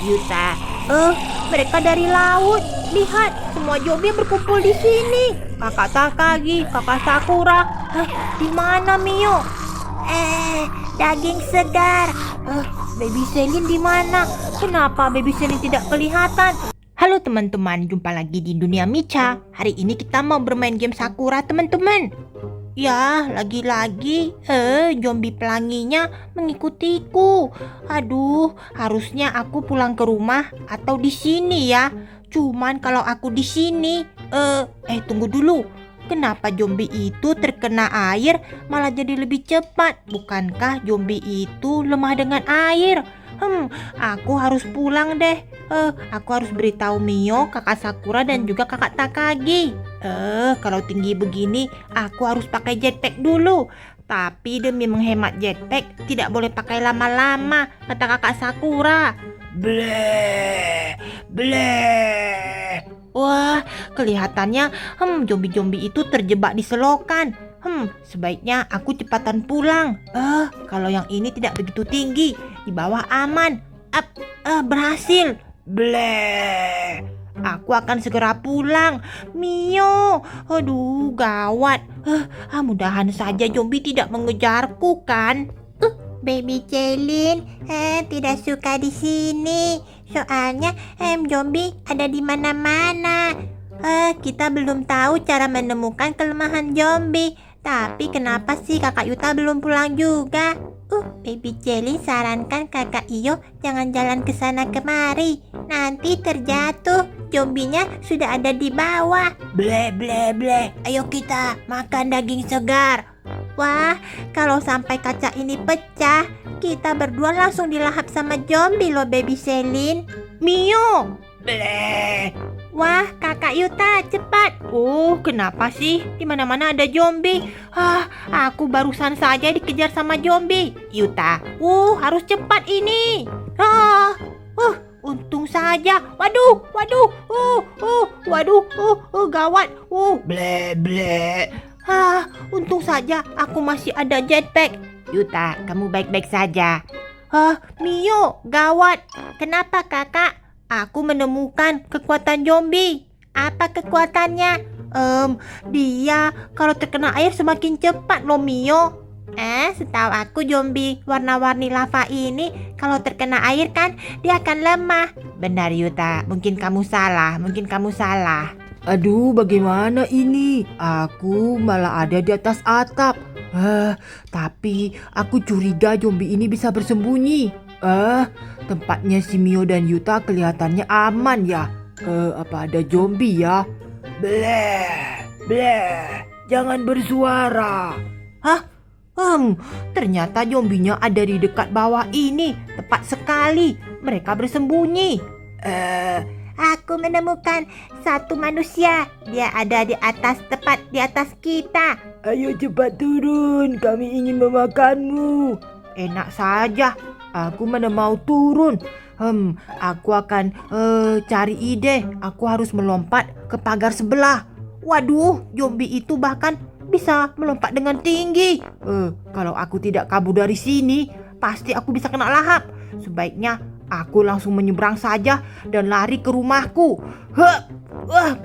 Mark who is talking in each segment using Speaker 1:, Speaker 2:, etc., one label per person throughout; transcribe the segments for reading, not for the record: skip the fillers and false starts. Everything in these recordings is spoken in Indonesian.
Speaker 1: Yuta. Mereka dari laut. Lihat, semua zombie berkumpul di sini. Kakak Takagi, kakak Sakura. Di mana Mio? Daging segar. Baby Selin di mana? Kenapa Baby Selin tidak kelihatan? Halo teman-teman, jumpa lagi di Dunia Micha. Hari ini kita mau bermain game Sakura, teman-teman. Ya, lagi-lagi zombie pelanginya mengikutiku. Aduh, harusnya aku pulang ke rumah atau di sini ya. Cuman kalau aku di sini, tunggu dulu. Kenapa zombie itu terkena air malah jadi lebih cepat? Bukankah zombie itu lemah dengan air? Aku harus pulang deh. Aku harus beritahu Mio, kakak Sakura dan juga kakak Takagi. Kalau tinggi begini, aku harus pakai jetpack dulu. Tapi demi menghemat jetpack, tidak boleh pakai lama-lama, kata kakak Sakura. Bleh, bleh. Wah, kelihatannya zombie-zombie itu terjebak di selokan. Sebaiknya aku cepatan pulang. Kalau yang ini tidak begitu tinggi, di bawah aman. Berhasil. Bleh. Aku akan segera pulang. Mio, aduh gawat. Mudahan saja zombie tidak mengejarku kan. Baby Celine, tidak suka di sini. Soalnya zombie ada di mana-mana. Kita belum tahu cara menemukan kelemahan zombie. Tapi kenapa sih kakak Yuta belum pulang juga? Baby Jelly sarankan kakak Iyo jangan jalan ke sana kemari. Nanti terjatuh. Zombinya sudah ada di bawah. Bleh bleh bleh. Ayo kita makan daging segar. Wah, kalau sampai kaca ini pecah, kita berdua langsung dilahap sama zombie loh Baby Selin. Mio. Bleh. Wah, kakak Yuta, cepat. Kenapa sih? Di mana-mana ada zombie. Aku barusan saja dikejar sama zombie. Yuta, harus cepat ini. Untung saja. Waduh, gawat. Bleh, bleh. Untung saja aku masih ada jetpack. Yuta, kamu baik-baik saja. Mio, gawat. Kenapa kakak? Aku menemukan kekuatan zombie. Apa kekuatannya? Dia kalau terkena air semakin cepat loh Mio. Setahu aku zombie warna-warni lava ini kalau terkena air kan dia akan lemah. Benar Yuta, mungkin kamu salah.
Speaker 2: Aduh, bagaimana ini? Aku malah ada di atas atap. Tapi aku curiga zombie ini bisa bersembunyi. Tempatnya si Mio dan Yuta kelihatannya aman ya. Apa ada zombie ya? Bleh, bleh, jangan bersuara.
Speaker 1: Ternyata zombinya ada di dekat bawah ini. Tepat sekali, mereka bersembunyi. Aku menemukan satu manusia. Dia ada di atas, tepat di atas kita.
Speaker 2: Ayo cepat turun, kami ingin memakanmu.
Speaker 1: Enak saja, aku mana mau turun. Aku akan cari ide. Aku harus melompat ke pagar sebelah. Waduh, zombie itu bahkan bisa melompat dengan tinggi. Kalau aku tidak kabur dari sini, pasti aku bisa kena lahap. Sebaiknya aku langsung menyeberang saja dan lari ke rumahku.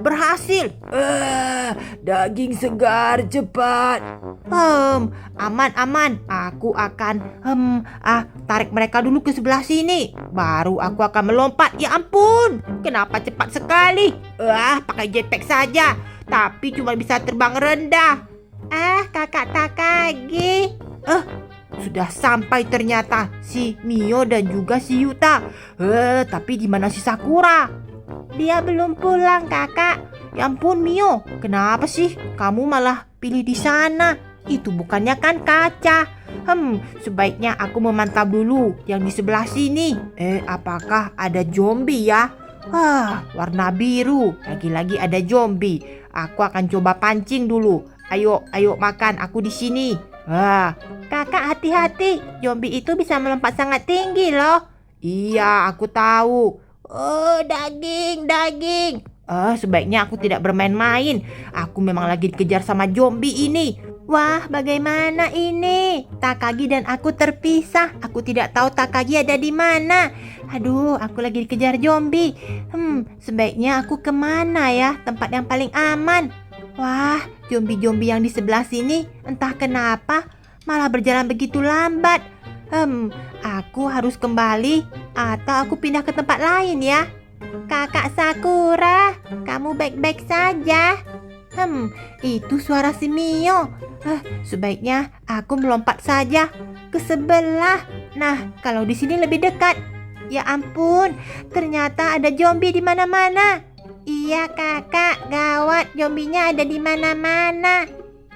Speaker 1: Berhasil.
Speaker 2: Daging segar, cepat.
Speaker 1: Aman. Aku akan tarik mereka dulu ke sebelah sini. Baru aku akan melompat. Ya ampun, kenapa cepat sekali? Pakai jetpack saja, tapi cuma bisa terbang rendah. Kakak Takagi. Sudah sampai ternyata si Mio dan juga si Yuta. Tapi di mana si Sakura? Dia belum pulang, kakak. Ya ampun Mio, kenapa sih kamu malah pilih di sana? Itu bukannya kan kaca. Sebaiknya aku memantau dulu yang di sebelah sini. Apakah ada zombie ya? Warna biru. Lagi-lagi ada zombie. Aku akan coba pancing dulu. Ayo makan, aku di sini. Kakak hati-hati. Zombie itu bisa melompat sangat tinggi loh. Iya, aku tahu. Daging. Sebaiknya aku tidak bermain-main. Aku memang lagi dikejar sama zombie ini. Wah, bagaimana ini? Takagi dan aku terpisah. Aku tidak tahu Takagi ada di mana. Aduh, aku lagi dikejar zombie. Sebaiknya aku kemana ya? Tempat yang paling aman. Wah, zombie-zombie yang di sebelah sini entah kenapa malah berjalan begitu lambat. Aku harus kembali atau aku pindah ke tempat lain ya. Kakak Sakura, kamu baik-baik saja? Itu suara si Mio. Sebaiknya aku melompat saja ke sebelah. Nah, kalau di sini lebih dekat. Ya ampun, ternyata ada zombie di mana-mana. Iya kakak, gawat, zombinya ada di mana-mana.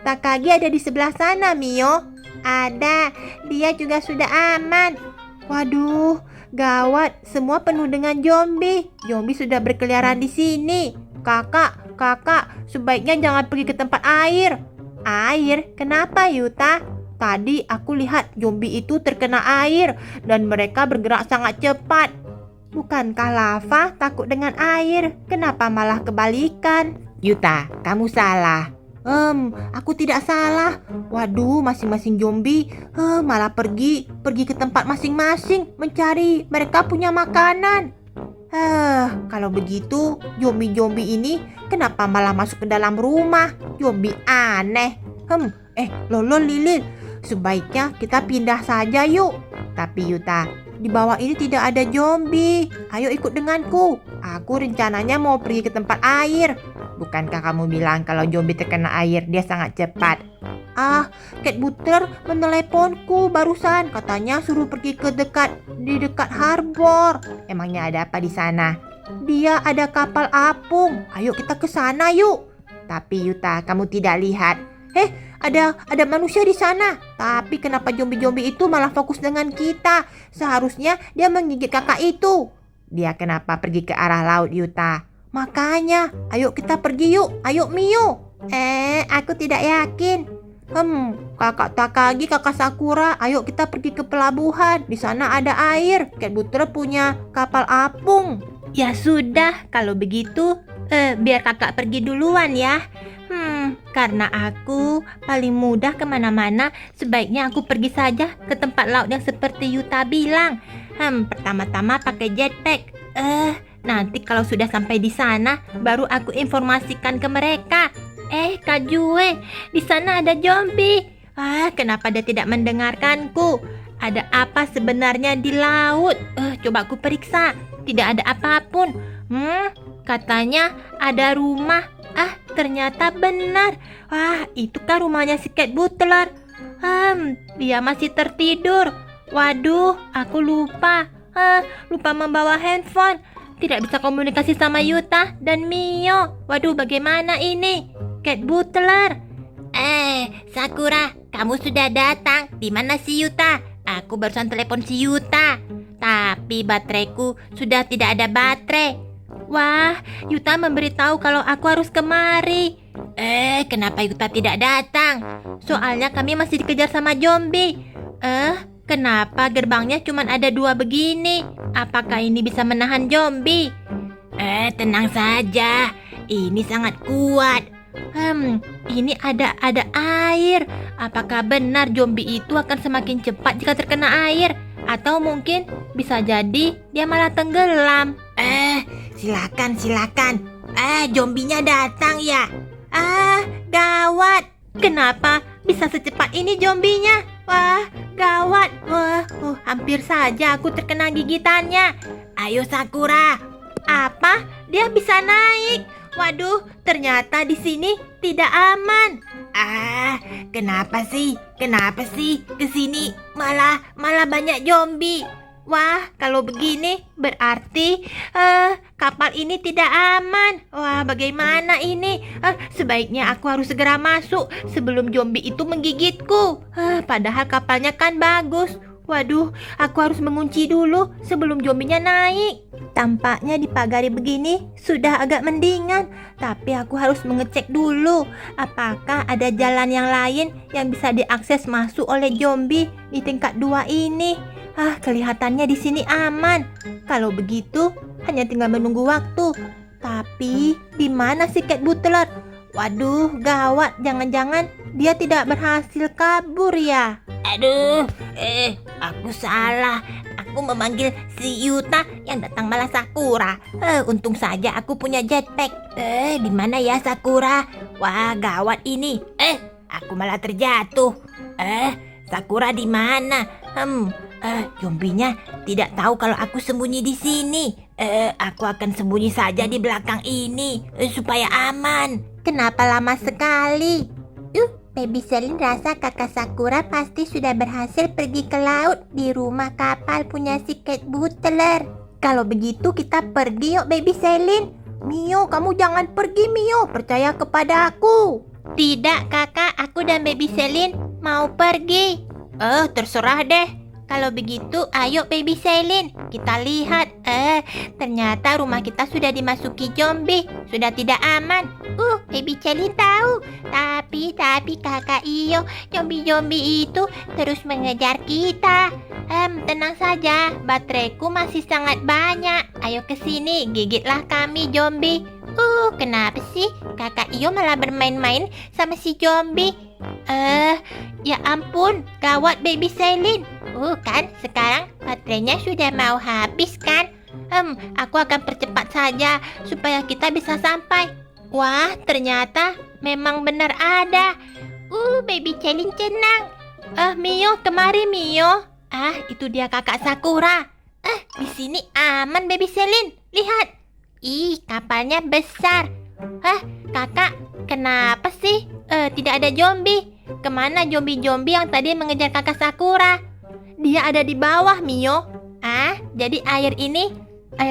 Speaker 1: Takagi ada di sebelah sana, Mio. Ada, dia juga sudah aman. Waduh, gawat, semua penuh dengan zombie. Zombie sudah berkeliaran di sini. Kakak, sebaiknya jangan pergi ke tempat air. Air? Kenapa, Yuta? Tadi aku lihat zombie itu terkena air dan mereka bergerak sangat cepat. Bukankah lava takut dengan air? Kenapa malah kebalikan? Yuta, kamu salah. Aku tidak salah. Waduh, masing-masing zombie malah pergi ke tempat masing-masing mencari mereka punya makanan. Kalau begitu, zombie-zombie ini kenapa malah masuk ke dalam rumah? Zombie aneh. Lolo Lilin, sebaiknya kita pindah saja yuk. Tapi Yuta, di bawah ini tidak ada zombie. Ayo ikut denganku. Aku rencananya mau pergi ke tempat air. Bukankah kamu bilang kalau zombie terkena air dia sangat cepat? Cat Butler meneleponku barusan. Katanya suruh pergi ke dekat harbor. Emangnya ada apa di sana? Dia ada kapal apung. Ayo kita ke sana yuk. Tapi Yuta, kamu tidak lihat? Ada manusia di sana. Tapi kenapa zombie-zombie itu malah fokus dengan kita? Seharusnya dia menggigit kakak itu. Dia kenapa pergi ke arah laut, Yuta? Makanya, ayo kita pergi yuk. Ayo Mio. Aku tidak yakin. Kakak Takagi, kakak Sakura, ayo kita pergi ke pelabuhan. Di sana ada air. Cat Butler punya kapal apung. Ya sudah, kalau begitu biar kakak pergi duluan ya. Karena aku paling mudah kemana-mana, sebaiknya aku pergi saja ke tempat laut yang seperti Yuta bilang. Pertama-tama pakai jetpack. Nanti kalau sudah sampai di sana, baru aku informasikan ke mereka. Kak Jue, di sana ada zombie. Kenapa dia tidak mendengarkanku? Ada apa sebenarnya di laut? Coba aku periksa. Tidak ada apapun. Katanya ada rumah. Ternyata benar. Itu kan rumahnya si Cat Butler. Dia masih tertidur. Waduh, aku lupa. Lupa membawa handphone. Tidak bisa komunikasi sama Yuta dan Mio. Waduh, bagaimana ini? Cat Butler. Sakura, kamu sudah datang. Di mana si Yuta? Aku barusan telepon si Yuta. Tapi bateraiku sudah tidak ada baterai. Wah, Yuta memberitahu kalau aku harus kemari. Kenapa Yuta tidak datang? Soalnya kami masih dikejar sama zombie. Kenapa gerbangnya cuma ada 2 begini? Apakah ini bisa menahan zombie? Tenang saja. Ini sangat kuat. Ini ada air. Apakah benar zombie itu akan semakin cepat jika terkena air? Atau mungkin bisa jadi dia malah tenggelam. Silakan. Zombinya datang ya. Gawat. Kenapa bisa secepat ini zombinya? Wah, gawat. Hampir saja aku terkena gigitannya. Ayo Sakura. Apa? Dia bisa naik. Waduh, ternyata di sini tidak aman. Kenapa sih? Ke sini malah banyak zombie. Wah, kalau begini berarti kapal ini tidak aman. Wah, bagaimana ini? Sebaiknya aku harus segera masuk sebelum zombie itu menggigitku. Padahal kapalnya kan bagus. Waduh, aku harus mengunci dulu sebelum zombinya naik. Tampaknya dipagari begini sudah agak mendingan. Tapi aku harus mengecek dulu apakah ada jalan yang lain yang bisa diakses masuk oleh zombie di tingkat 2 ini. Kelihatannya di sini aman. Kalau begitu, hanya tinggal menunggu waktu. Tapi, di mana si Cat Butler? Waduh, gawat. Jangan-jangan dia tidak berhasil kabur ya? Aduh, aku salah. Aku memanggil si Yuta yang datang malah Sakura. Untung saja aku punya jetpack. Di mana ya Sakura? Wah, gawat ini. Aku malah terjatuh. Sakura di mana? Zombinya tidak tahu kalau aku sembunyi di sini. Aku akan sembunyi saja di belakang ini supaya aman. Kenapa lama sekali? Baby Selin rasa kakak Sakura pasti sudah berhasil pergi ke laut di rumah kapal punya si Cat Butler. Kalau begitu kita pergi yuk Baby Selin. Mio, kamu jangan pergi Mio, percaya kepada aku. Tidak kakak, aku dan Baby Selin mau pergi. Terserah deh. Kalau begitu, ayo Baby Selin, kita lihat. Ternyata rumah kita sudah dimasuki zombie, sudah tidak aman. Baby Selin tahu. Tapi kakak Iyo, zombie-zombie itu terus mengejar kita. Tenang saja, bateraiku masih sangat banyak. Ayo ke sini, gigitlah kami zombie. Kenapa sih kakak Iyo malah bermain-main sama si zombie? Ya ampun, gawat Baby Selin. Kan sekarang baterainya sudah mau habis kan? Aku akan percepat saja supaya kita bisa sampai. Wah, ternyata memang benar ada. Baby Selin senang. Mio, kemari Mio. Itu dia kakak Sakura. Di sini aman Baby Selin. Lihat. Kapalnya besar. Kakak, kenapa sih? Tidak ada zombie. Kemana zombie-zombie yang tadi mengejar kakak Sakura? Dia ada di bawah, Mio. Jadi air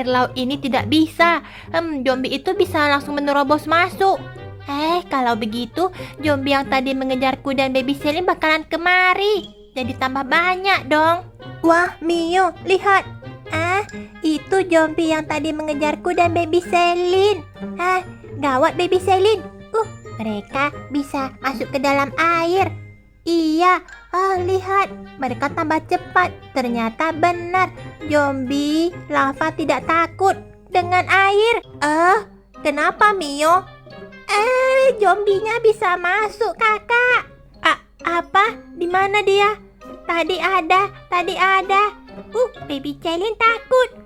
Speaker 1: laut ini tidak bisa. Zombie itu bisa langsung menerobos masuk. Kalau begitu, zombie yang tadi mengejarku dan Baby Selin bakalan kemari. Jadi tambah banyak dong. Wah, Mio, lihat. Itu zombie yang tadi mengejarku dan Baby Selin. Gawat Baby Selin. Mereka bisa masuk ke dalam air. Iya, lihat, mereka tambah cepat. Ternyata benar, zombie lava tidak takut dengan air. Kenapa Mio? Zombinya bisa masuk kakak. Apa? Di mana dia? Tadi ada. Baby Selin takut.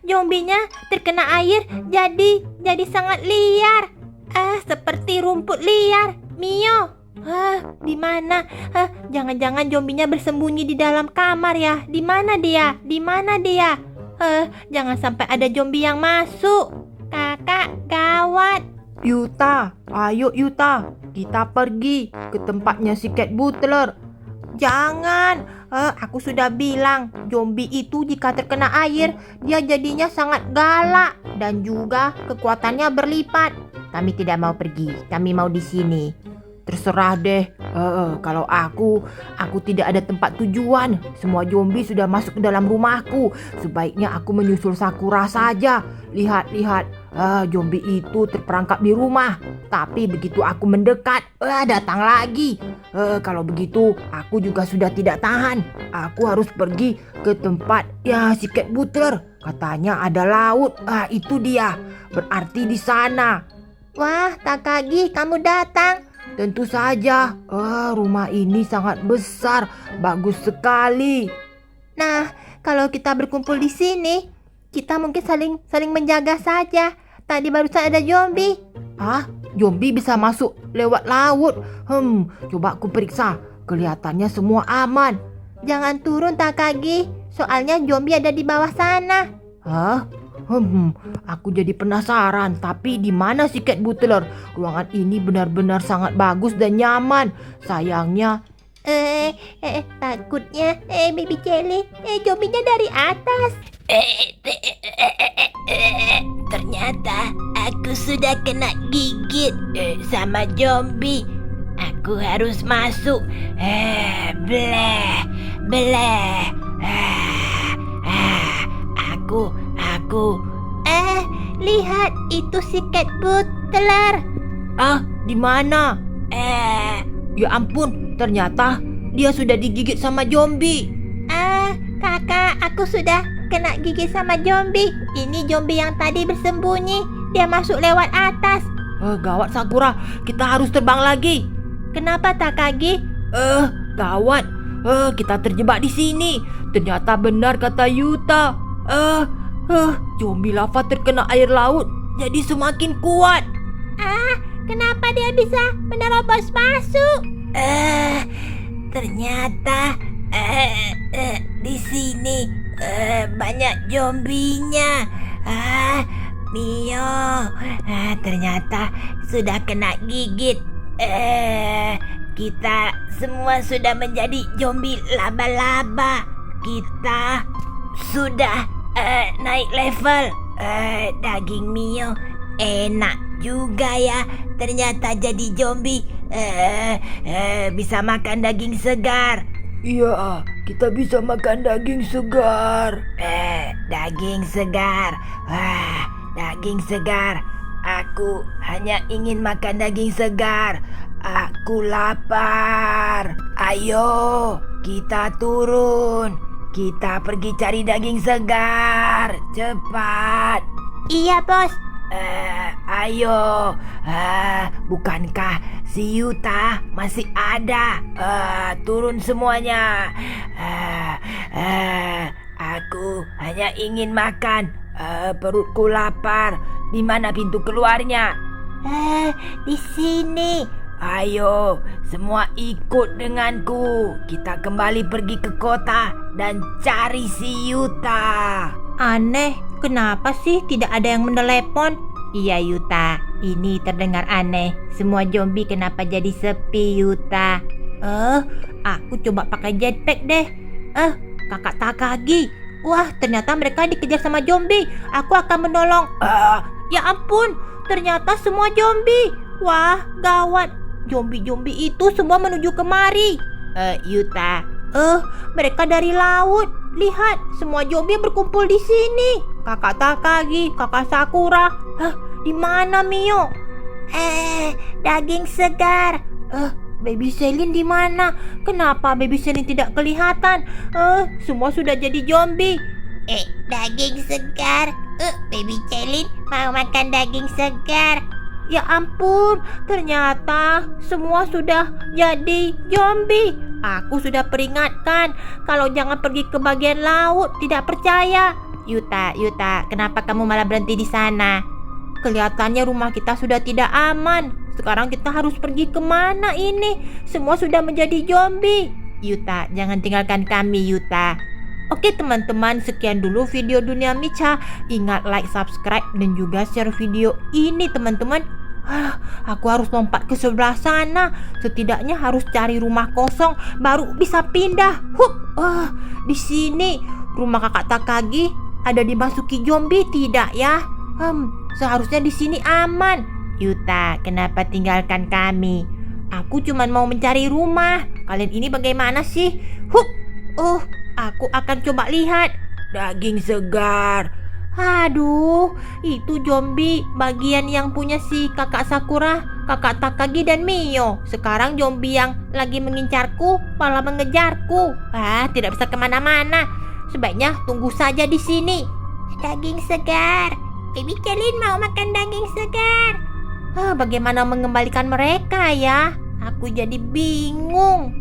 Speaker 1: Zombinya terkena air jadi sangat liar. Seperti rumput liar. Mio. Di mana? Jangan-jangan zombinya bersembunyi di dalam kamar ya? Di mana dia? Jangan sampai ada zombie yang masuk. Kakak, gawat.
Speaker 2: Yuta, ayo Yuta, kita pergi ke tempatnya si Cat Butler.
Speaker 1: Jangan. Aku sudah bilang, zombie itu jika terkena air, dia jadinya sangat galak dan juga kekuatannya berlipat.
Speaker 2: Kami tidak mau pergi, kami mau di sini. Terserah deh. Kalau aku tidak ada tempat tujuan. Semua zombie sudah masuk ke dalam rumahku. Sebaiknya aku menyusul Sakura saja. Lihat. Zombie itu terperangkap di rumah. Tapi begitu aku mendekat, datang lagi. Kalau begitu, aku juga sudah tidak tahan. Aku harus pergi ke tempat si Cat Butler. Katanya ada laut. Itu dia. Berarti di sana.
Speaker 1: Wah, Takagi, kamu datang.
Speaker 2: Tentu saja. Rumah ini sangat besar, bagus sekali.
Speaker 1: Nah, kalau kita berkumpul di sini, kita mungkin saling menjaga saja. Tadi barusan ada zombie.
Speaker 2: Zombie bisa masuk lewat laut. Coba aku periksa. Kelihatannya semua aman.
Speaker 1: Jangan turun Takagi, soalnya zombie ada di bawah sana.
Speaker 2: Aku jadi penasaran. Tapi di mana si Cat Butler? Ruangan ini benar-benar sangat bagus dan nyaman. Sayangnya
Speaker 1: takutnya Baby Selin, zombinya dari atas. Ternyata aku sudah kena gigit sama zombie. Aku harus masuk. Aku. Lihat, itu si Cat Butler.
Speaker 2: Di mana? Ya ampun, ternyata dia sudah digigit sama zombie.
Speaker 1: Kakak, aku sudah kena gigit sama zombie. Ini zombie yang tadi bersembunyi. Dia masuk lewat atas.
Speaker 2: Gawat Sakura, kita harus terbang lagi.
Speaker 1: Kenapa Takagi?
Speaker 2: Gawat. Kita terjebak di sini. Ternyata benar kata Yuta. Zombie lava terkena air laut jadi semakin kuat.
Speaker 1: Kenapa dia bisa menerobos masuk?
Speaker 3: Ternyata di sini banyak zombinya. Mio, ternyata sudah kena gigit. Kita semua sudah menjadi zombie laba-laba. Kita sudah naik level. Daging Mio enak juga ya. Ternyata jadi zombie bisa makan daging segar.
Speaker 2: Iya, kita bisa makan daging segar.
Speaker 3: Daging segar. Wah, daging segar. Aku hanya ingin makan daging segar. Aku lapar. Ayo, kita turun. Kita pergi cari daging segar. Cepat.
Speaker 1: Iya bos.
Speaker 3: Ayo. Bukankah si Yuta masih ada? Turun semuanya. Aku hanya ingin makan. Perutku lapar. Di mana pintu keluarnya?
Speaker 1: Di sini.
Speaker 3: Ayo, semua ikut denganku. Kita kembali pergi ke kota dan cari si Yuta.
Speaker 1: Aneh, kenapa sih tidak ada yang menelepon? Iya Yuta, ini terdengar aneh. Semua zombie kenapa jadi sepi Yuta? Aku coba pakai jetpack deh. Kakak Takagi. Wah, ternyata mereka dikejar sama zombie. Aku akan menolong. Ya ampun, ternyata semua zombie. Wah, gawat. Zombie-zombie itu semua menuju kemari. Yuta. Mereka dari laut. Lihat, semua zombie berkumpul di sini. Kakak Takagi, Kakak Sakura. Di mana Mio?
Speaker 3: Daging segar.
Speaker 1: Baby Selin di mana? Kenapa Baby Selin tidak kelihatan? Semua sudah jadi zombie.
Speaker 3: Daging segar. Baby Celin mau makan daging segar.
Speaker 1: Ya ampun, ternyata semua sudah jadi zombie. Aku sudah peringatkan kalau jangan pergi ke bagian laut, tidak percaya. Yuta, kenapa kamu malah berhenti di sana? Kelihatannya rumah kita sudah tidak aman. Sekarang kita harus pergi kemana ini? Semua sudah menjadi zombie. Yuta, jangan tinggalkan kami Yuta. Oke teman-teman, sekian dulu video Dunia Micha. Ingat like, subscribe, dan juga share video ini teman-teman. Aku harus lompat ke sebelah sana. Setidaknya harus cari rumah kosong baru bisa pindah. Di sini rumah kakak Takagi ada dimasuki zombie tidak ya? Seharusnya di sini aman. Yuta, kenapa tinggalkan kami? Aku cuma mau mencari rumah. Kalian ini bagaimana sih? Aku akan coba lihat.
Speaker 3: Daging segar.
Speaker 1: Aduh, itu zombie bagian yang punya si kakak Sakura, kakak Takagi dan Mio. Sekarang zombie yang lagi mengincarku malah mengejarku. Tidak bisa kemana-mana. Sebaiknya tunggu saja di sini.
Speaker 3: Daging segar. Baby Celin mau makan daging segar.
Speaker 1: Bagaimana mengembalikan mereka ya? Aku jadi bingung.